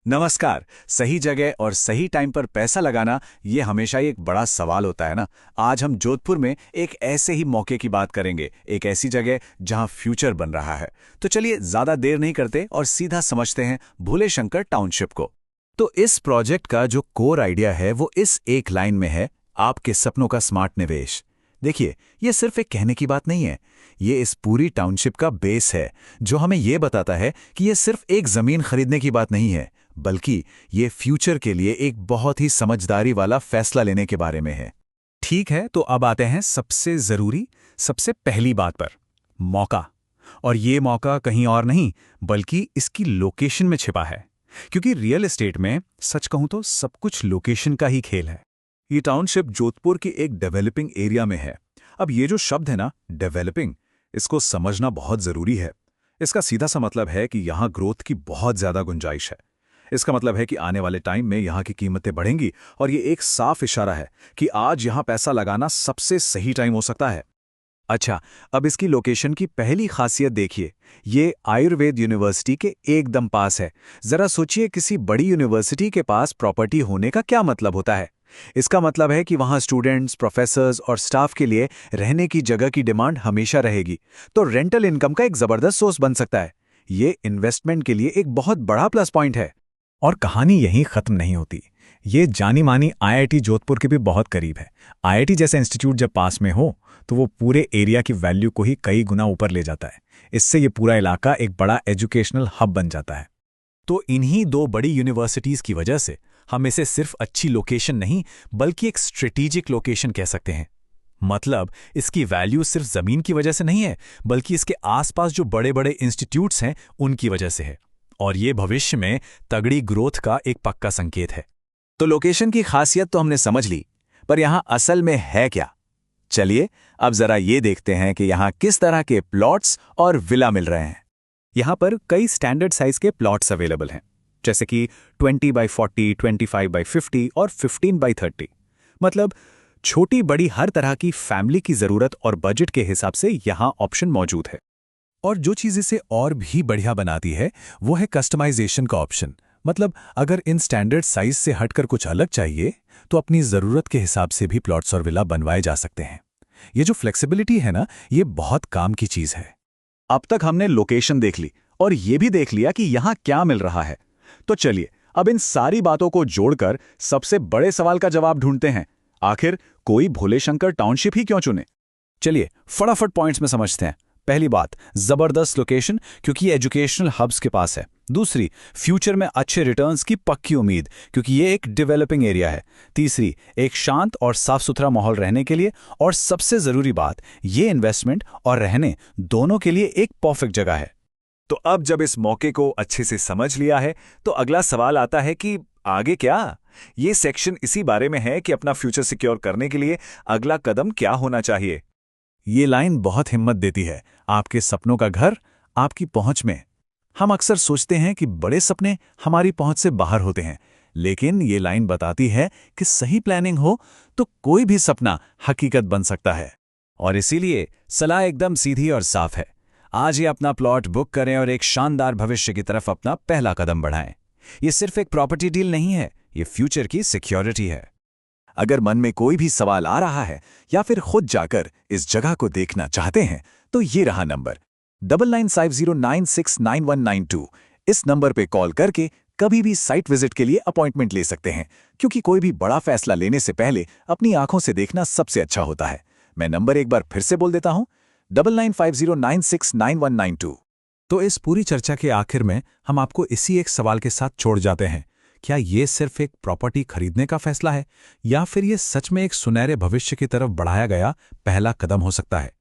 नमस्कार। सही जगह और सही टाइम पर पैसा लगाना ये हमेशा ही एक बड़ा सवाल होता है ना। आज हम जोधपुर में एक ऐसे ही मौके की बात करेंगे, एक ऐसी जगह जहां फ्यूचर बन रहा है। तो चलिए ज्यादा देर नहीं करते और सीधा समझते हैं भोले शंकर टाउनशिप को। तो इस प्रोजेक्ट का जो कोर आइडिया है वो इस एक लाइन में है, आपके सपनों का स्मार्ट निवेश। देखिए, ये सिर्फ एक कहने की बात नहीं है, ये इस पूरी टाउनशिप का बेस है जो हमें ये बताता है कि ये सिर्फ एक जमीन खरीदने की बात नहीं है, बल्कि ये फ्यूचर के लिए एक बहुत ही समझदारी वाला फैसला लेने के बारे में है। ठीक है, तो अब आते हैं सबसे जरूरी, सबसे पहली बात पर, मौका। और ये मौका कहीं और नहीं बल्कि इसकी लोकेशन में छिपा है, क्योंकि रियल एस्टेट में सच कहूं तो सब कुछ लोकेशन का ही खेल है। ये टाउनशिप जोधपुर की एक डेवलपिंग एरिया में है। अब ये जो शब्द है ना, डेवलपिंग, इसको समझना बहुत जरूरी है। इसका सीधा सा मतलब है कि यहाँ ग्रोथ की बहुत ज्यादा गुंजाइश है। इसका मतलब है कि आने वाले टाइम में यहाँ की कीमतें बढ़ेंगी और ये एक साफ इशारा है कि आज यहाँ पैसा लगाना सबसे सही टाइम हो सकता है। अच्छा, अब इसकी लोकेशन की पहली खासियत देखिए। ये आयुर्वेद यूनिवर्सिटी के एकदम पास है। जरा सोचिए, किसी बड़ी यूनिवर्सिटी के पास प्रॉपर्टी होने का क्या मतलब होता है। इसका मतलब है कि वहाँ स्टूडेंट्स, प्रोफेसर्स और स्टाफ के लिए रहने की जगह की डिमांड हमेशा रहेगी, तो रेंटल इनकम का एक जबरदस्त सोर्स बन सकता है। ये इन्वेस्टमेंट के लिए एक बहुत बड़ा प्लस पॉइंट है। और कहानी यहीं खत्म नहीं होती। ये जानी मानी आईआईटी जोधपुर के भी बहुत करीब है। आईआईटी जैसा इंस्टीट्यूट जब पास में हो तो वो पूरे एरिया की वैल्यू को ही कई गुना ऊपर ले जाता है। इससे ये पूरा इलाका एक बड़ा एजुकेशनल हब बन जाता है। तो इन्हीं दो बड़ी यूनिवर्सिटीज की वजह से हम इसे सिर्फ अच्छी लोकेशन नहीं बल्कि एक स्ट्रेटेजिक लोकेशन कह सकते हैं। मतलब इसकी वैल्यू सिर्फ जमीन की वजह से नहीं है, बल्कि इसके आसपास जो बड़े बड़े इंस्टीट्यूट्स हैं उनकी वजह से है। और ये भविष्य में तगड़ी ग्रोथ का एक पक्का संकेत है। तो लोकेशन की खासियत तो हमने समझ ली, पर यहां असल में है क्या? चलिए अब जरा ये देखते हैं कि यहां किस तरह के प्लॉट्स और विला मिल रहे हैं। यहां पर कई स्टैंडर्ड साइज के प्लॉट्स अवेलेबल हैं, जैसे कि 20x40, 25x50 और 15x30। मतलब छोटी बड़ी हर तरह की फैमिली की जरूरत और बजट के हिसाब से यहां ऑप्शन मौजूद है। और जो चीज इसे और भी बढ़िया बनाती है वो है कस्टमाइजेशन का ऑप्शन। मतलब अगर इन स्टैंडर्ड साइज से हटकर कुछ अलग चाहिए तो अपनी जरूरत के हिसाब से भी प्लॉट्स और विला बनवाए जा सकते हैं। ये जो फ्लेक्सिबिलिटी है ना, ये बहुत काम की चीज है। अब तक हमने लोकेशन देख ली और ये भी देख लिया कि यहां क्या मिल रहा है। तो चलिए अब इन सारी बातों को जोड़कर सबसे बड़े सवाल का जवाब ढूंढते हैं। आखिर कोई भोले शंकर टाउनशिप ही क्यों चुने? चलिए फटाफट पॉइंट्स में समझते हैं। पहली बात, जबरदस्त लोकेशन, क्योंकि ये एजुकेशनल हब्स के पास है। दूसरी, फ्यूचर में अच्छे रिटर्न्स की पक्की उम्मीद, क्योंकि ये एक डेवलपिंग एरिया है। तीसरी, एक शांत और साफ सुथरा माहौल रहने के लिए। और सबसे जरूरी बात, ये इन्वेस्टमेंट और रहने दोनों के लिए एक परफेक्ट जगह है। तो अब जब इस मौके को अच्छे से समझ लिया है तो अगला सवाल आता है कि आगे क्या? ये सेक्शन इसी बारे में है कि अपना फ्यूचर सिक्योर करने के लिए अगला कदम क्या होना चाहिए। ये लाइन बहुत हिम्मत देती है। आपके सपनों का घर आपकी पहुंच में। हम अक्सर सोचते हैं कि बड़े सपने हमारी पहुंच से बाहर होते हैं, लेकिन ये लाइन बताती है कि सही प्लानिंग हो तो कोई भी सपना हकीकत बन सकता है। और इसीलिए सलाह एकदम सीधी और साफ है। आज ही अपना प्लॉट बुक करें और एक शानदार भविष्य की तरफ अपना पहला कदम बढ़ाएं। ये सिर्फ एक प्रॉपर्टी डील नहीं है, ये फ्यूचर की सिक्योरिटी है। अगर मन में कोई भी सवाल आ रहा है या फिर खुद जाकर इस जगह को देखना चाहते हैं तो ये रहा नंबर 9950969192। इस नंबर पे कॉल करके कभी भी साइट विजिट के लिए अपॉइंटमेंट ले सकते हैं, क्योंकि कोई भी बड़ा फैसला लेने से पहले अपनी आंखों से देखना सबसे अच्छा होता है। मैं नंबर एक बार फिर से बोल देता हूं, 9950969192। तो इस पूरी चर्चा के आखिर में हम आपको इसी एक सवाल के साथ छोड़ जाते हैं। क्या ये सिर्फ एक प्रॉपर्टी खरीदने का फैसला है, या फिर ये सच में एक सुनहरे भविष्य की तरफ बढ़ाया गया पहला कदम हो सकता है?